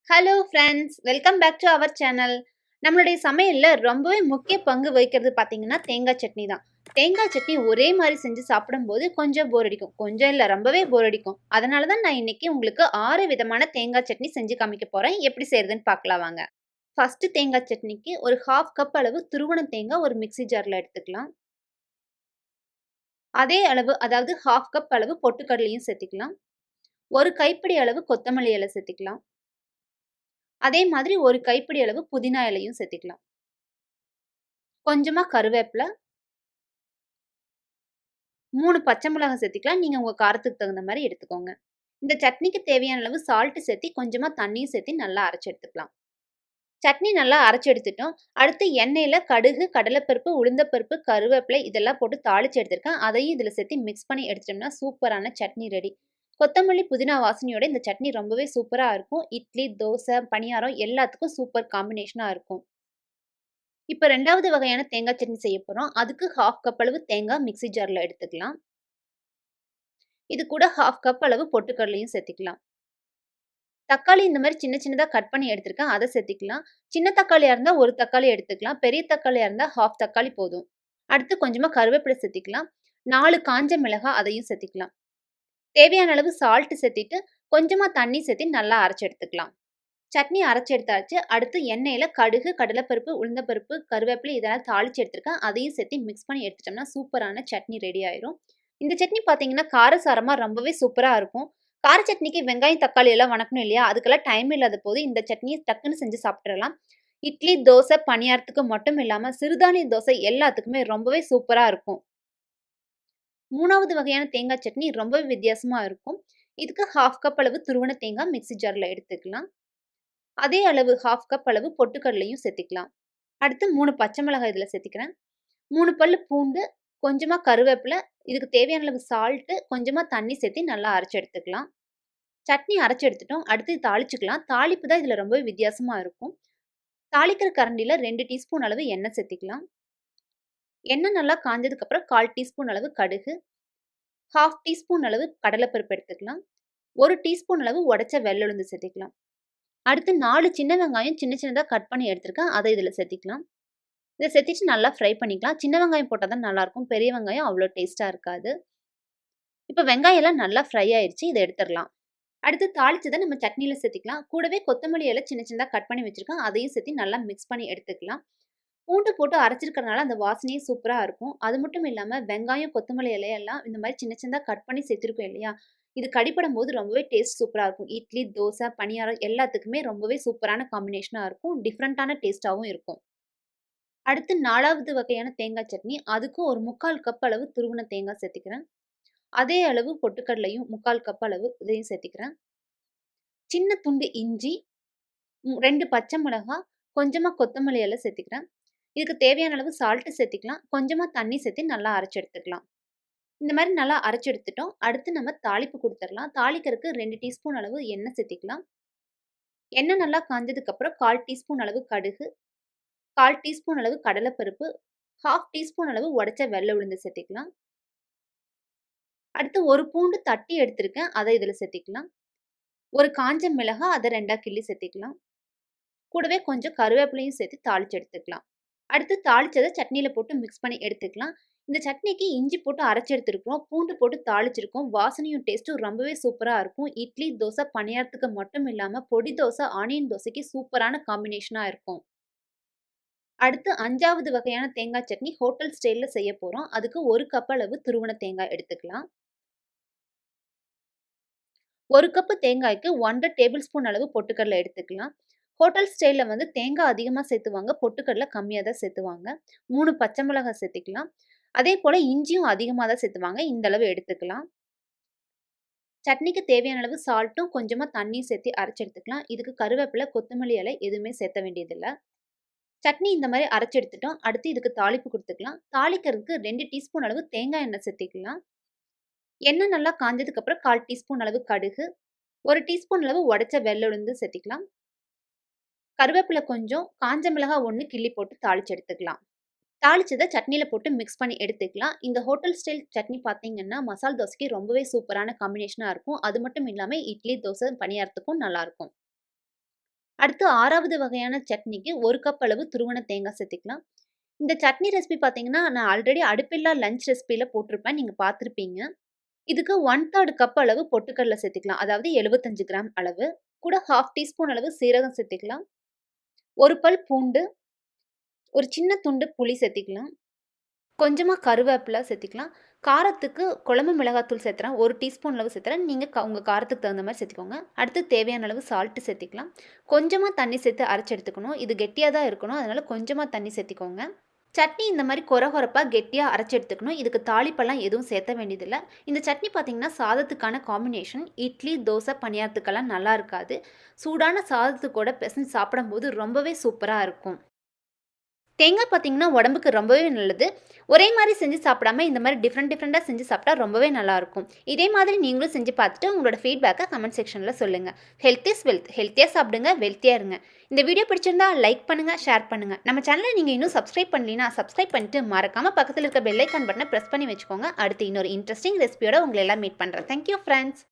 Hello friends, welcome back to our channel. நம்மளுடைய சமையல்ல ரொம்பவே முக்கிய பங்கு வகிக்கிறது பார்த்தீங்கன்னா, தேங்காய் சட்னி தான். தேங்காய் சட்னி ஒரே மாரி செஞ்சு சாப்பிடும்போது கொஞ்சம் போர் அடிக்கும். கொஞ்சம் இல்ல, ரொம்பவே போர் அடிக்கும். அதனால தான் நான் இன்னைக்கு உங்களுக்கு 6 விதமான தேங்காய் சட்னி செஞ்சு காமிக்க போறேன். எப்படி செய்றதுன்னு பார்க்கலாம் வாங்க. ஃபர்ஸ்ட்டு தேங்காய் சட்னிக்கு ஒரு 1/2 கப் அளவு துருவன தேங்காய் ஒரு மிக்ஸி ஜார்ல எடுத்துக்கலாம். அதே அளவு அதாவது 1/2 கப் அளவு பொட்டுக்கடலையும் சேர்த்துக்கலாம். ஒரு கைப்பிடி அளவு கொத்தமல்லி இலை சேர்த்துக்கலாம். அதே மாதிரி ஒரு கைப்பிடி அளவு புதினா இலையும் சேர்த்துக்கலாம். கொஞ்சமா கருவேப்பில, 3 பச்சை மிளகாய் சேர்த்துக்கலாம். நீங்க உங்க காரத்துக்கு தகுந்த மாரி எடுத்துக்கோங்க. இந்த சட்னிக்கு தேவையான அளவு சால்ட் சேர்த்து, கொஞ்சமா தண்ணியும் சேர்த்து நல்லா அரைச்சு எடுத்துக்கலாம். சட்னி நல்லா அரைச்சு எடுத்துட்டோம். அடுத்து எண்ணெயில கடுகு, கடலைப்பருப்பு, உளுந்தப்பருப்பு, கருவேப்பிலை இதெல்லாம் போட்டு தாளிச்சு எடுத்திருக்கேன். அதையும் இதில சேர்த்து மிக்ஸ் பண்ணி எடுத்துட்டோம்னா சூப்பரான சட்னி ரெடி. கொத்தமல்லி, புதினா வாசனையோட இந்த சட்னி ரொம்பவே சூப்பரா இருக்கும். இட்லி, தோசை, பணியாரம் எல்லாத்துக்கும் சூப்பர் காம்பினேஷனா இருக்கும். இப்ப 2வது வகையான தேங்காய் சட்னி செய்ய போறோம். அதுக்கு 1/2 கப் அளவு தேங்காய் மிக்ஸி ஜார்ல எடுத்துக்கலாம். இது கூட 1/2 கப் அளவு பொட்டுக்கடலையும் சேர்த்துக்கலாம். தக்காளி இந்த மாரி சின்ன சின்னதா கட் பண்ணி எடுத்திருக்கேன். அத சேர்த்துக்கலாம். சின்ன தக்காளியா இருந்தா 1 தக்காளி எடுத்துக்கலாம். பெரிய தக்காளியா இருந்தா 1/2 தக்காளி போதும். அடுத்து கொஞ்சமா கருவேப்பிலை சேர்த்துக்கலாம். 4 காஞ்ச மிளகாய் அதையும் சேர்த்துக்கலாம். தேவையான அளவு சால்ட் சேர்த்துட்டு, கொஞ்சமா தண்ணி சேர்த்து நல்லா அரைச்சு எடுத்துக்கலாம். சட்னி அரைச்சு எடுத்தாச்சு. அடுத்து எண்ணெயில கடுகு, கடலைப்பருப்பு, உளுந்தப்பருப்பு, கருவேப்பிலை இதெல்லாம் தாளிச்சு எடுத்திருக்கேன். அதையும் சேர்த்து மிக்ஸ் பண்ணி எடுத்துட்டோம்னா சூப்பரான சட்னி ரெடி ஆயிரும். இந்த சட்னி பார்த்தீங்கன்னா, காரசாரமா ரொம்பவே சூப்பரா இருக்கும். கார சட்னிக்கு வெங்காயம், தக்காளி எல்லாம் வணக்கணும் இல்லையா? அதுக்கெல்லாம் டைம் இல்லாத போது இந்த சட்னிய டக்குன்னு செஞ்சு சாப்பிட்டுறலாம். இட்லி, தோசை, பணியாரத்துக்கு மட்டும் இல்லாம சிறுதானிய தோசை எல்லாத்துக்குமே ரொம்பவே சூப்பரா இருக்கும். 3வது வகையான தேங்காய் சட்னி ரொம்பவே வித்தியாசமா இருக்கும். இதுக்கு 1/2 கப் அளவு துருவன தேங்காய் மிக்ஸி ஜார்ல எடுத்துக்கலாம். அதே அளவு 1/2 கப் அளவு பொட்டுக்கடலையும் சேர்த்துக்கலாம். அடுத்து 3 பச்சை மிளகாய் இதில சேர்த்துக்கிறேன். 3 பல்லு பூண்டு, கொஞ்சமா கருவேப்பிலை, இதுக்கு தேவையான அளவு சால்ட்டு, கொஞ்சமா தண்ணி சேர்த்து நல்லா அரைச்சு எடுத்துக்கலாம். சட்னி அரைச்சு எடுத்துட்டோம். அடுத்து தாளிச்சுக்கலாம். தாளிப்பு தான் இதில ரொம்பவே வித்தியாசமா இருக்கும். தாளிக்கிற கரண்டில 2 டீஸ்பூன் அளவு எண்ணெய் சேர்த்துக்கலாம். எண்ணெய் நல்லா காஞ்சதுக்கப்புறம் 1/4 டீஸ்பூன் அளவு கடுகு, 1/2 டீஸ்பூன் அளவு கடலைப்பருப்பு எடுத்துக்கலாம். 1 டீஸ்பூன் அளவு உடைச்ச வெள்ள உளுந்து சேர்த்துக்கலாம். அடுத்து 4 சின்ன வெங்காயம் சின்ன சின்னதா கட் பண்ணி எடுத்திருக்கேன். அத இதில சேர்த்துக்கலாம். இத சேர்த்துட்டு நல்லா ஃப்ரை பண்ணிக்கலாம். சின்ன வெங்காயம் போட்டா தான் நல்லாருக்கும். பெரிய வெங்காயம் அவ்வளோ டேஸ்ட்டா இருக்காது. இப்ப வெங்காயம் எல்லாம் நல்லா ஃப்ரை ஆயிருச்சு. இத எடுத்துறலாம். அடுத்து தாளிச்சத நம்ம சட்னில சேர்த்துக்கலாம். கூடவே கொத்தமல்லி இலை சின்ன சின்னதா கட் பண்ணி வச்சிருக்கேன். அதையும் சேர்த்து நல்லா மிக்ஸ் பண்ணி எடுத்துக்கலாம். பூண்டு போட்டு அரைச்சிருக்கிறனால அந்த வாசனையே சூப்பரா இருக்கும். அது மட்டும் இல்லாம வெங்காயம், கொத்தமல்லி இலையெல்லாம் இந்த மாரி சின்ன சின்னதா கட் பண்ணி சேர்த்திருக்கோம் இல்லையா? இது கடிப்படும்போது ரொம்பவே டேஸ்ட் சூப்பரா இருக்கும். இட்லி, தோசை, பணியாரம் எல்லாத்துக்குமே ரொம்பவே சூப்பரான காம்பினேஷனா இருக்கும். டிஃபரண்டான டேஸ்ட்டாவும் இருக்கும். அடுத்து 4வது வகையான தேங்காய் சட்னி. அதுக்கும் ஒரு 3/4 கப் அளவு துருவன தேங்காய் சேர்த்துக்கிறேன். அதே அளவு பொட்டுக்கடலையும் 3/4 கப் அளவு இதையும் சேர்த்துக்கிறேன். சின்ன துண்டு இஞ்சி, 2 பச்சை மிளகாய், கொஞ்சமா கொத்தமல்லி இலை சேர்த்துக்கிறேன். இதுக்கு தேவையான அளவு சால்ட் சேர்த்துக்கலாம். கொஞ்சமா தண்ணி சேர்த்து நல்லா அரைச்சு எடுத்துக்கலாம். இந்த மாரி நல்லா அரைச்சு எடுத்துட்டோம். அடுத்து நம்ம தாளிப்பு குடுத்துறலாம். தாளிக்கிறதுக்கு 2 டீஸ்பூன் அளவு எண்ணெய் சேர்த்துக்கலாம். எண்ணெய் நல்லா காஞ்சதுக்கப்புறம் 1/4 டீஸ்பூன் அளவு கடுகு, 1/4 டீஸ்பூன் அளவு கடலைப்பருப்பு, 1/2 டீஸ்பூன் அளவு உடைச்ச வெள்ள உளுந்து சேர்த்துக்கலாம். அடுத்து ஒரு பூண்டு தட்டி எடுத்திருக்கேன். அத இதில சேர்த்துக்கலாம். ஒரு காஞ்ச மிளகாய் அத 2ஆ கிள்ளி சேர்த்துக்கலாம். கூடவே கொஞ்சம் கருவேப்பிலையும் சேர்த்து தாளிச்சு எடுத்துக்கலாம். அடுத்து தாளிச்சத சட்னியில போட்டு மிக்ஸ் பண்ணி எடுத்துக்கலாம். இந்த சட்னிக்கு இஞ்சி போட்டு அரைச்சு எடுத்திருக்கிறோம். பூண்டு போட்டு தாளிச்சிருக்கோம். வாசனையும் டேஸ்ட்டும் ரொம்பவே சூப்பரா இருக்கும். இட்லி, தோசை, பணியாரத்துக்கு மட்டும் இல்லாம பொடி தோசை, ஆனியன் தோசைக்கு சூப்பரான காம்பினேஷனா இருக்கும். அடுத்து 5வது வகையான தேங்காய் சட்னி ஹோட்டல் ஸ்டைல்ல செய்ய போறோம். அதுக்கு 1 கப் அளவு துருவன தேங்காய் எடுத்துக்கலாம். 1 கப் தேங்காய்க்கு 1 1/2 டேபிள் ஸ்பூன் அளவு பொட்டுக்கடலை எடுத்துக்கலாம். ஹோட்டல் ஸ்டைல்ல வந்து தேங்காய் அதிகமா சேர்த்துவாங்க. பொட்டுக்கடலை கம்மியா தான் சேர்த்துவாங்க. 3 பச்சை மிளகாய் சேர்த்துக்கலாம். அதேபோல இஞ்சியும் அதிகமா தான் சேர்த்துவாங்க. இந்த அளவு எடுத்துக்கலாம். சட்னிக்கு தேவையான அளவு சால்ட்டும், கொஞ்சமா தண்ணியும் சேர்த்து அரைச்சு எடுத்துக்கலாம். இதுக்கு கருவேப்பிலை, கொத்தமல்லி இலை எதுவுமே சேர்த்த வேண்டியதில்ல. சட்னி இந்த மாரி அரைச்சு எடுத்துட்டோம். அடுத்து இதுக்கு தாளிப்பு குடுத்துக்கலாம். தாளிக்கிறதுக்கு 2 டீஸ்பூன் அளவு தேங்காய் எண்ணெய் சேர்த்துக்கலாம். எண்ணெய் நல்லா காஞ்சதுக்கப்புறம் 1/4 டீஸ்பூன் அளவு கடுகு, 1 டீஸ்பூன் அளவு உடைச்ச வெள்ள உளுந்து சேர்த்துக்கலாம். கருவேப்பிலை கொஞ்சம், காஞ்ச மிளகாய் 1 கிள்ளி போட்டு தாளிச்சு எடுத்துக்கலாம். தாளிச்சத சட்னியில போட்டு மிக்ஸ் பண்ணி எடுத்துக்கலாம். இந்த ஹோட்டல் ஸ்டைல் சட்னி பார்த்தீங்கன்னா, மசால் தோசைக்கு ரொம்பவே சூப்பரான காம்பினேஷனா இருக்கும். அது மட்டும் இல்லாம இட்லி, தோசை, பணியாரத்துக்கும் நல்லாருக்கும். அடுத்து 6வது வகையான சட்னிக்கு 1 கப் அளவு துருவன தேங்காய் சேர்த்துக்கலாம். இந்த சட்னி ரெசிபி பார்த்தீங்கன்னா, நான் ஆல்ரெடி அடுப்பில்லா லஞ்ச் ரெசிபில போட்டிருப்பேன். நீங்க பார்த்துருப்பீங்க. இதுக்கு 1/3 கப் அளவு பொட்டுக்கடலை சேர்த்துக்கலாம். அதாவது 75 கிராம் அளவு. கூட 1/2 டீஸ்பூன் அளவு சீரகம் சேர்த்துக்கலாம். 1 பல் பூண்டு, ஒரு சின்ன துண்டு புளி சேர்த்துக்கலாம். கொஞ்சமா கருவேப்பிலை சேர்த்துக்கலாம். காரத்துக்கு குழம்பு மிளகாத்தூள் சேர்த்துறேன். 1 டீஸ்பூன் அளவு சேர்த்துறேன். நீங்க உங்க காரத்துக்கு தகுந்த மாரி சேர்த்துக்கோங்க. அடுத்து தேவையான அளவு சால்ட் சேர்த்துக்கலாம். கொஞ்சமா தண்ணி சேர்த்து அரைச்சு எடுத்துக்கணும். இது கெட்டியா தான் இருக்கணும். அதனால கொஞ்சமா தண்ணி சேர்த்துக்கோங்க. சட்னி இந்த மாரி கொரகொரப்பா கெட்டியா அரைச்சு எடுத்துக்கணும். இதுக்கு தாளிப்பெல்லாம் எதுவும் சேர்த்த வேண்டியதில்ல. இந்த சட்னி பார்த்தீங்கன்னா, சாதத்துக்கான காம்பினேஷன் இட்லி, தோசை, பணியாரத்துக்கெல்லாம் நல்லா இருக்காது. சூடான சாதத்து கூட பெசஞ்சு சாப்பிடும்போது ரொம்பவே சூப்பரா இருக்கும். தேங்காய் பார்த்தீங்கன்னா, உடம்புக்கு ரொம்பவே நல்லது. ஒரே மாரி செஞ்சு சாப்பிடாம, இந்த மாரி டிஃப்ரெண்ட்டா செஞ்சு சாப்பிட்டா ரொம்பவே நல்லாயிருக்கும். இதே மாதிரி நீங்களும் செஞ்சு பார்த்துட்டு உங்களோட ஃபீட்பேக்கை கமெண்ட் செக்ஷன்ல சொல்லுங்க. Health is wealth. ஹெல்த்தியா சாப்பிடுங்க, வெல்த்தியா இருங்க. இந்த வீடியோ பிடிச்சிருந்தா லைக் பண்ணுங்க, ஷேர் பண்ணுங்க. நம்ம சேனலை நீங்க இன்னும் சப்ஸ்கிரைப் பண்ணலனா, சப்ஸ்கிரைப் பண்ணிட்டு மறக்காம பக்கத்துல இருக்க பெல் ஐகான் பட்டனை பிரஸ் பண்ணி வச்சுக்கோங்க. அடுத்து இன்னொரு இன்ட்ரெஸ்டிங் ரெசிபியோட உங்களை எல்லாம் மீட் பண்றேன். Thank you friends.